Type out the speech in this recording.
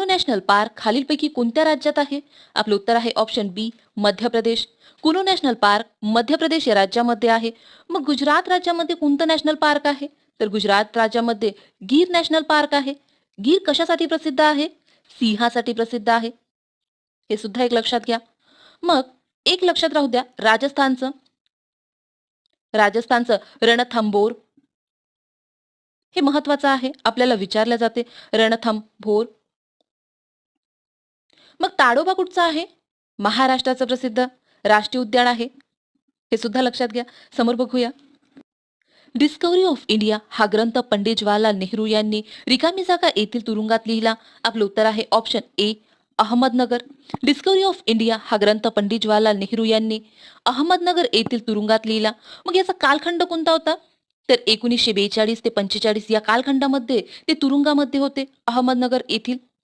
National park खालीलपैकी कोणत्या राज्यात आहे? आपलं उत्तर आहे ऑप्शन बी, मध्य प्रदेश. कुनो नॅशनल पार्क मध्य प्रदेश या राज्यामध्ये आहे. मग गुजरात राज्यामध्ये कोणतं नॅशनल पार्क आहे? तर गुजरात राज्यामध्ये गीर नॅशनल पार्क आहे. गीर कशासाठी प्रसिद्ध आहे? सिंहासाठी प्रसिद्ध आहे. हे सुद्धा एक लक्षात घ्या. मग एक लक्षात राहू द्या, राजस्थानचं रणथंबोर हे महत्वाचं आहे, आपल्याला विचारले जाते रणथंबोर. मग ताडोबा कुठचा आहे? महाराष्ट्राचं प्रसिद्ध राष्ट्रीय उद्यान आहे. हे सुद्धा लक्षात घ्या. समोर बघूया. डिस्कव्हरी ऑफ इंडिया हा ग्रंथ पंडित जवाहरलाल नेहरू यांनी रिकामी जागा येथील तुरुंगात लिहिला. आपलं उत्तर आहे option A, Ahmednagar. Discovery of India हा ग्रंथ पंडित जवाहरलाल नेहरू यांनी अहमदनगर येथील तुरुंगात लिहिला. मग याचा कालखंड कोणता होता? तर 1942 ते 45 या कालखंडामध्ये ते तुरुंगामध्ये होते, अहमदनगर येथील.